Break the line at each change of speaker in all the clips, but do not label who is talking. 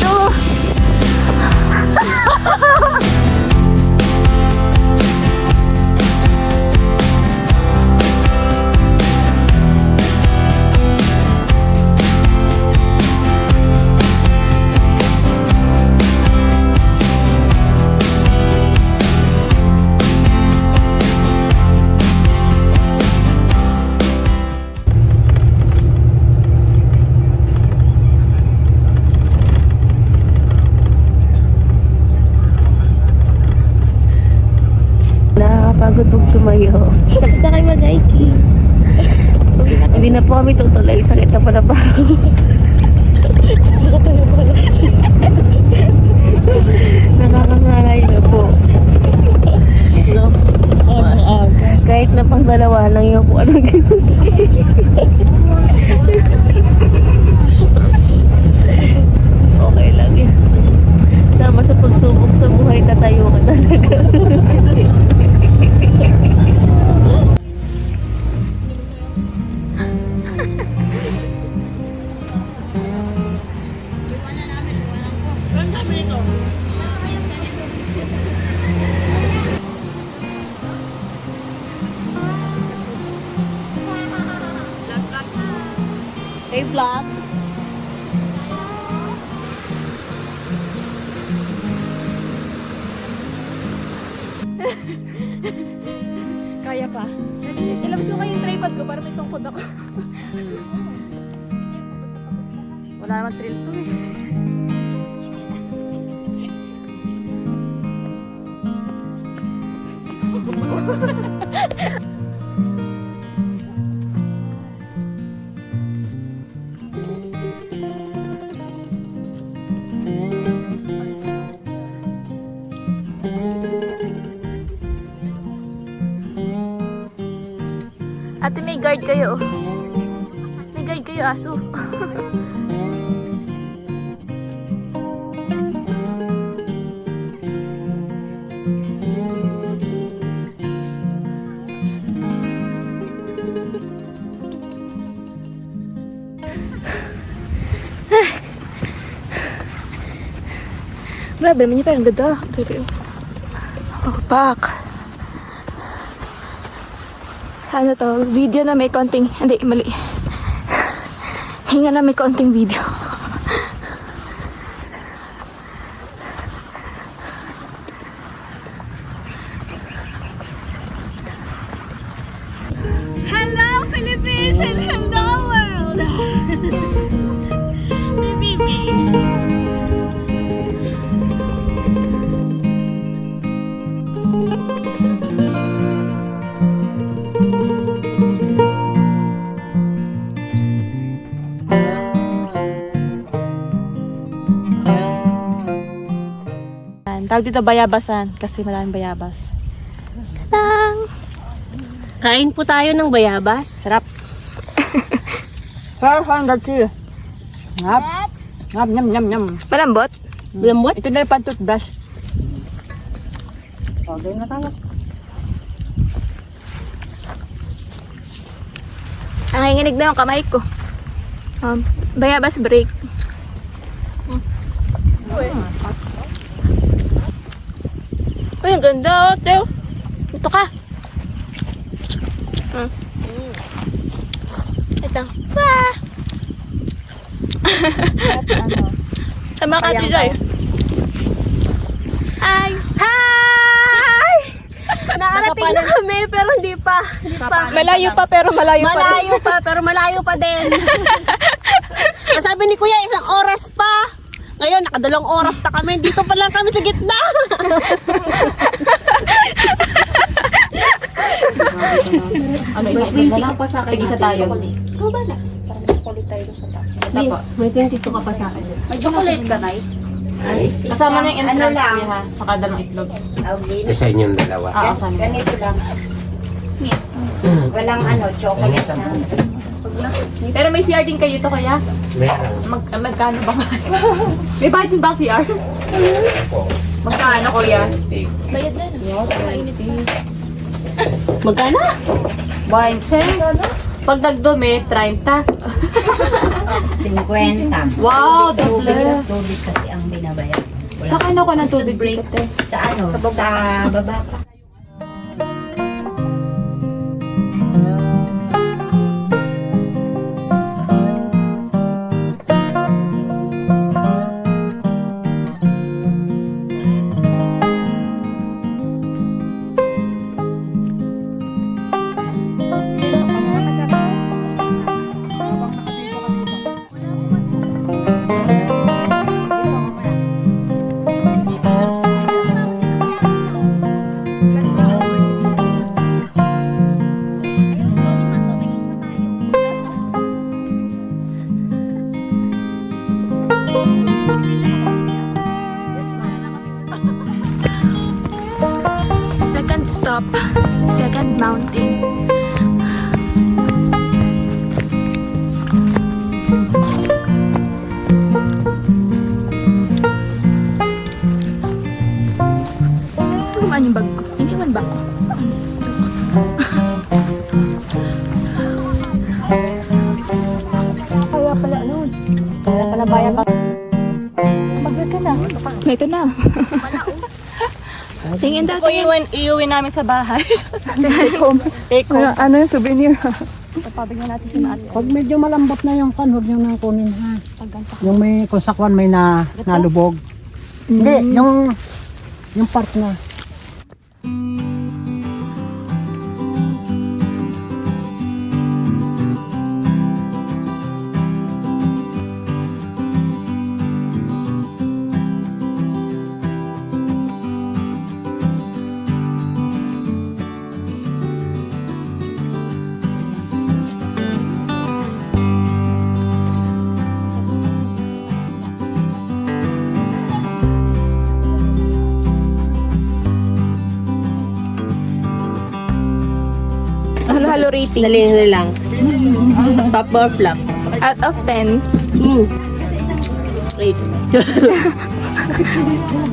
dito. Nakakapagod pag tumayo. Tapos na kayo mag-hiking. Hindi na po kami tutuloy. Sakit na pala pa ako. Nakatayo pala. Nakakangangay na po. So, kahit na pang dalawa lang yung po anong gito. Okay lang yan. Sama sa pagsubok sa buhay, tatayo ka talaga. Hey, vlog. Kaya pa. Ilabas mo kayo yung tripod ko para may tungkod ako. Wala naman thrill to eh. Ate, may guard kayo. May guard kayo, aso. Grabe naman niya, parang ganda. Oh, pak. Ano to? Video na may konting... Hindi, mali. Hinga na may konting video. Hello, Philippines! And hello, world! Tawag dito bayabasan kasi maraming bayabas. Tadang!
Kain po tayo ng bayabas.
Sarap.
Pero saan dati? Ngap. Ngap, nyam, nyam, nyam.
Malambot?
Lambot?
Ito na yung pan-toothbrush. Okay na tayo.
Nanginginig na yung kamay ko. Bayabas break. Uy, ang ganda, Teo. Ito ka. Ito. Wah! Sama ka, Tijoy. Hi!
Hi! Nakarating na kami pero hindi pa.
Malayo pa pero malayo pa rin.
Malayo pa pero malayo pa din. Sabi ni Kuya, 1 oras pa. Ngayon, nakadalawang oras na kami. Dito pa lang kami sa gitna.
Ano, isa lang pa sa akin.
Tig-isa tayo.
Ikaw ba na? May 22 ka pa sa akin.
Mag-chocolate ka, Nay?
Kasama na yung entrance ha. Tsaka dalawang itlog.
Sa inyong dalawa.
Oo, sana.
Ganito lang. Walang chocolate na.
Pero may CR din kayo ito kaya?
Meron.
Magkano ba? May bayad din ba ang CR? Magkano kuya? Bayad na. Mainit eh.
Magkano?
20. Pag nagdumi, 30.
50.
Wow,
Tubig kasi ang binabayaran.
Sa kanya ko ng tubig
break
dito, te.
sa ano? Sa baba pa.
Second stop, second mountain. Kumaan yung bag ko. Iniwan ba ako?
Kaya pala ano? Kaya pala bayan ka.
Bagay ka na. Ito na. Tingin
Ito
dati.
iuwi namin sa bahay. Take home.
Ano yung souvenir?
Papabigyan natin si ate.
Pag medyo malambot na yung kan, huwag nyo nang kunin ha. Yung may, kung sakwan may nalubog. Hindi, yung part na.
Halo-halo rating.
Dali lang. Top or flop?
Out of 10.
Wait.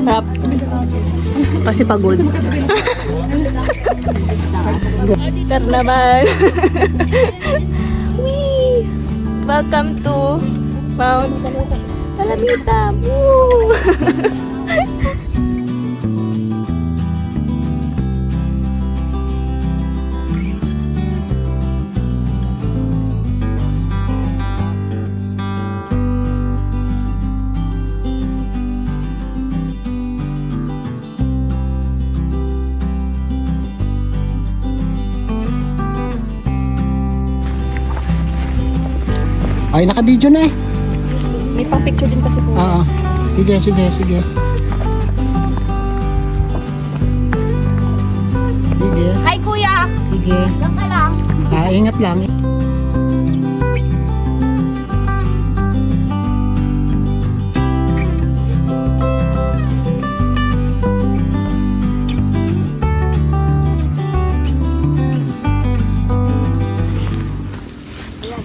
Top. Kasi pagod.
Sister naman. Wee! Welcome to Mount Talamita. Woo!
Ay, naka-video na eh.
May pang picture din kasi po.
Oo. Sige. Sige.
Hi, kuya!
Sige.
Diyan ka lang.
Ingat lang.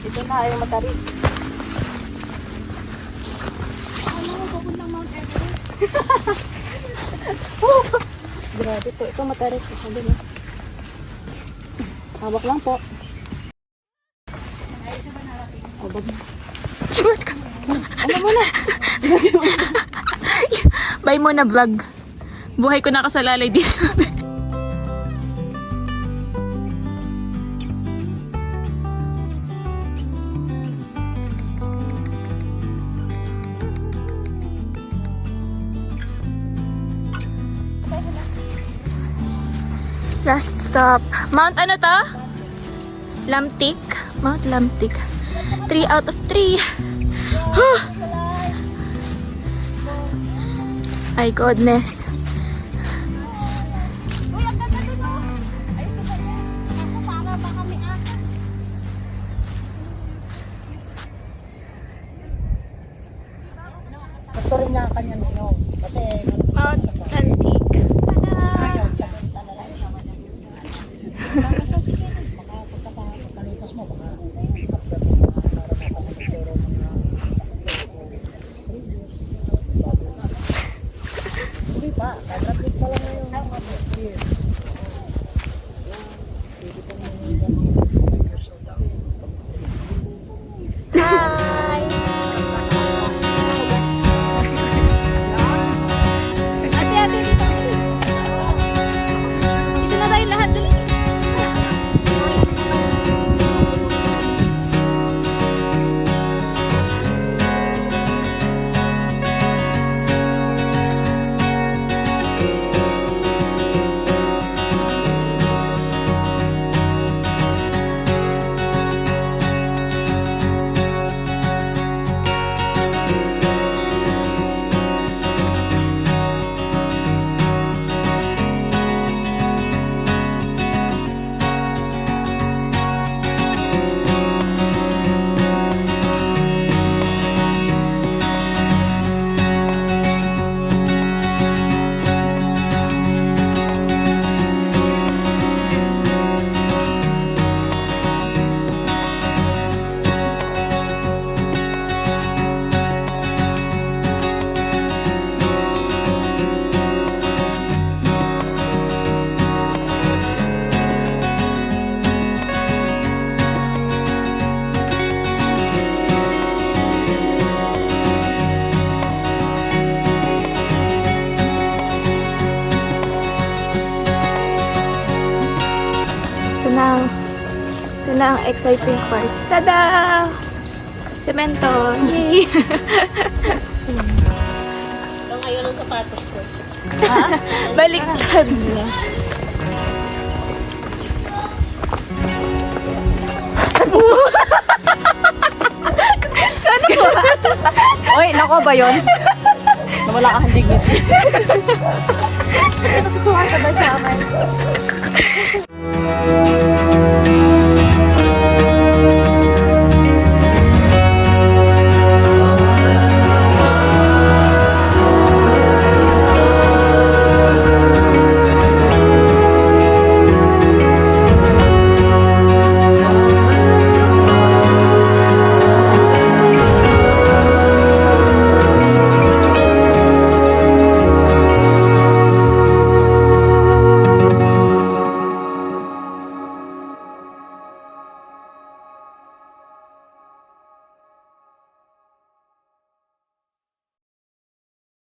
Ito na yung matarik. Grabe to. Ito matarik. Sabi na. Hawak lang po.
Sugot ka. Ano muna? Bye muna vlog. Buhay ko nakasalalay dito. Last stop. Mount ano to? Lamtik. Mount Lamtik. 3 out of 3. My goodness.
Ito rin niya kanya nyo. Kasi
Mount Lamtik. ang exciting part. Tada! Semento! Yay!
Ito ngayon ang sapatos ko.
Baliktad.
Oy, nako ba yun? Nawala ka handig nito. Kasi suwata ba sa akin?